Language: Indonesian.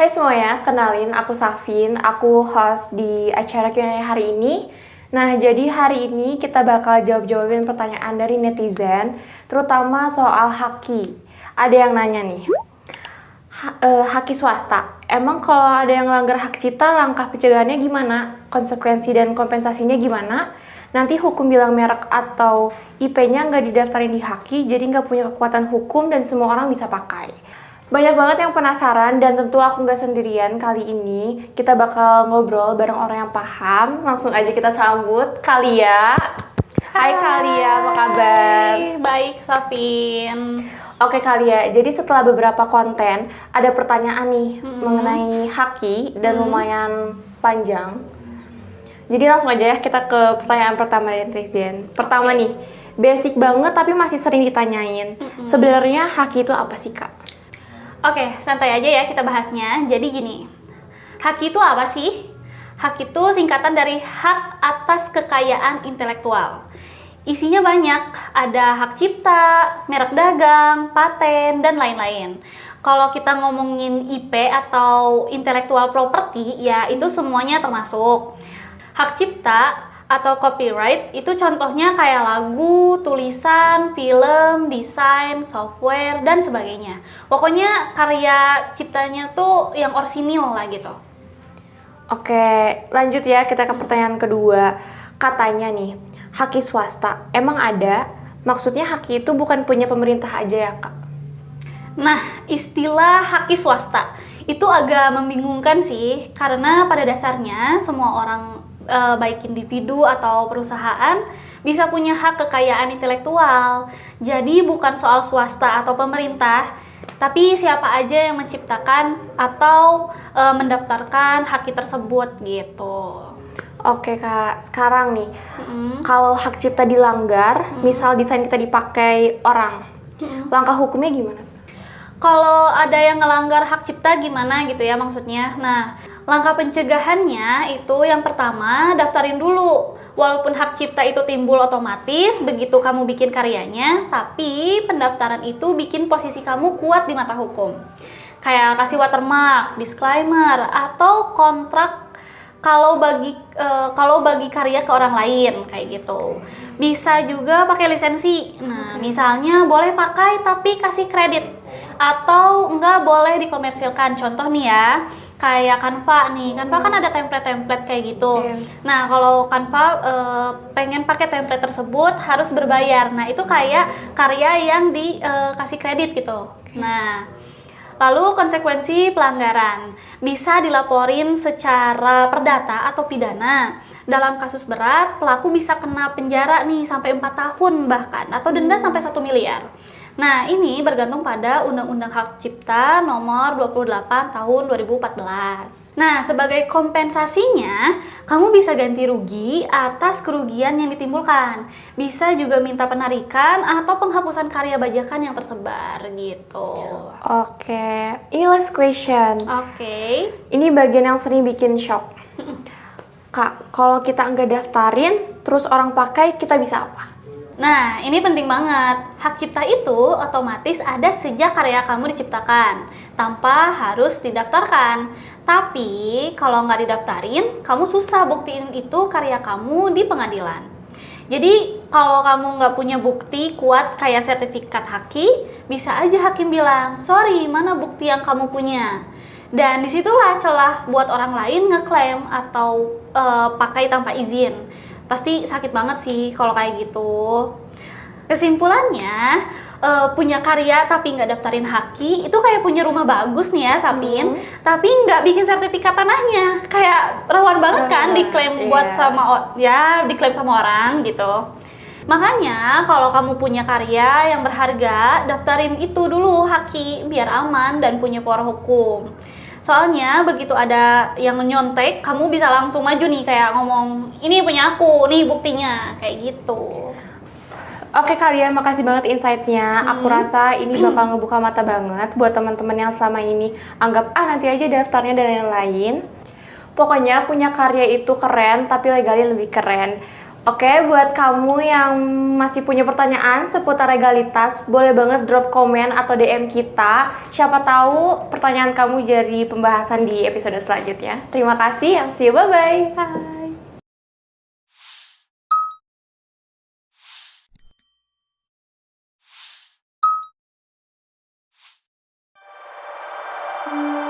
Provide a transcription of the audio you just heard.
Hai semuanya, kenalin aku Safin, aku host di acara Q&A hari ini. Nah, jadi hari ini kita bakal jawab-jawabin pertanyaan dari netizen, terutama soal haki. Ada yang nanya nih, haki swasta, emang kalau ada yang melanggar hak cipta, langkah pencegahannya gimana? Konsekuensi dan kompensasinya gimana? Nanti hukum bilang merek atau IP-nya nggak didaftarin di haki, jadi nggak punya kekuatan hukum dan semua orang bisa pakai. Banyak banget yang penasaran dan tentu aku nggak sendirian kali ini. Kita bakal ngobrol bareng orang yang paham. Langsung aja kita sambut Kalia. Hai Kalia, apa kabar? Baik, Safin. Oke Kalia, jadi setelah beberapa konten ada pertanyaan nih mengenai haki dan lumayan panjang. Jadi langsung aja ya kita ke pertanyaan pertama dari netizen. Pertama nih, basic banget tapi masih sering ditanyain. Sebenarnya haki itu apa sih Kak? Oke, santai aja ya kita bahasnya. Jadi gini, hak itu apa sih? Hak itu singkatan dari hak atas kekayaan intelektual. Isinya banyak, ada hak cipta, merek dagang, paten, dan lain-lain. Kalau kita ngomongin IP atau intellectual property, ya itu semuanya termasuk. Hak cipta atau copyright itu contohnya kayak lagu, tulisan, film, desain, software, dan sebagainya. Pokoknya karya ciptanya tuh yang orisinil lah gitu. Oke, lanjut ya kita ke pertanyaan kedua. Katanya nih, haki swasta emang ada? Maksudnya haki itu bukan punya pemerintah aja ya Kak? Nah, istilah haki swasta itu agak membingungkan sih, karena pada dasarnya semua orang baik individu atau perusahaan bisa punya hak kekayaan intelektual. Jadi bukan soal swasta atau pemerintah, tapi siapa aja yang menciptakan atau mendaftarkan hak tersebut gitu. Oke Kak, sekarang nih, kalau hak cipta dilanggar, misal desain kita dipakai orang, langkah hukumnya gimana? Kalau ada yang ngelanggar hak cipta gimana gitu ya maksudnya. Nah, langkah pencegahannya itu yang pertama, daftarin dulu. Walaupun hak cipta itu timbul otomatis begitu kamu bikin karyanya, tapi pendaftaran itu bikin posisi kamu kuat di mata hukum. Kayak kasih watermark, disclaimer, atau kontrak kalau bagi karya ke orang lain kayak gitu. Bisa juga pakai lisensi. Nah, misalnya boleh pakai tapi kasih kredit atau enggak boleh dikomersilkan. Contoh nih ya, kayak Canva nih. Canva kan ada template-template kayak gitu. Nah, kalau Canva pengen pakai template tersebut harus berbayar. Nah, itu kayak karya yang dikasih kredit gitu. Nah, lalu konsekuensi pelanggaran bisa dilaporin secara perdata atau pidana. Dalam kasus berat, pelaku bisa kena penjara nih sampai 4 tahun bahkan, atau denda sampai 1 miliar. Nah, ini bergantung pada Undang-Undang Hak Cipta nomor 28 tahun 2014. Nah, sebagai kompensasinya, kamu bisa ganti rugi atas kerugian yang ditimbulkan. Bisa juga minta penarikan atau penghapusan karya bajakan yang tersebar gitu. Oke, ini last question. Oke. Ini bagian yang sering bikin shock. Kak, kalau kita nggak daftarin, terus orang pakai, kita bisa apa? Nah, ini penting banget. Hak cipta itu otomatis ada sejak karya kamu diciptakan, tanpa harus didaftarkan. Tapi, kalau nggak didaftarin, kamu susah buktiin itu karya kamu di pengadilan. Jadi, kalau kamu nggak punya bukti kuat kayak sertifikat haki, bisa aja hakim bilang, sorry, mana bukti yang kamu punya? Dan disitulah celah buat orang lain ngeklaim atau pakai tanpa izin. Pasti sakit banget sih kalau kayak gitu. Kesimpulannya, punya karya tapi nggak daftarin haki itu kayak punya rumah bagus nih ya, Sabin, tapi nggak bikin sertifikat tanahnya. Kayak rawan banget kan diklaim diklaim sama orang gitu. Makanya kalau kamu punya karya yang berharga, daftarin itu dulu haki biar aman dan punya power hukum. Soalnya begitu ada yang nyontek, kamu bisa langsung maju nih kayak ngomong, ini punya aku, nih buktinya, kayak gitu. Oke kalian, makasih banget insight-nya. Aku rasa ini bakal ngebuka mata banget buat teman-teman yang selama ini anggap nanti aja daftarnya dan lain-lain. Pokoknya punya karya itu keren, tapi legalnya lebih keren. Oke, buat kamu yang masih punya pertanyaan seputar legalitas, boleh banget drop komen atau DM kita. Siapa tahu pertanyaan kamu jadi pembahasan di episode selanjutnya. Terima kasih, see you, bye-bye. Bye.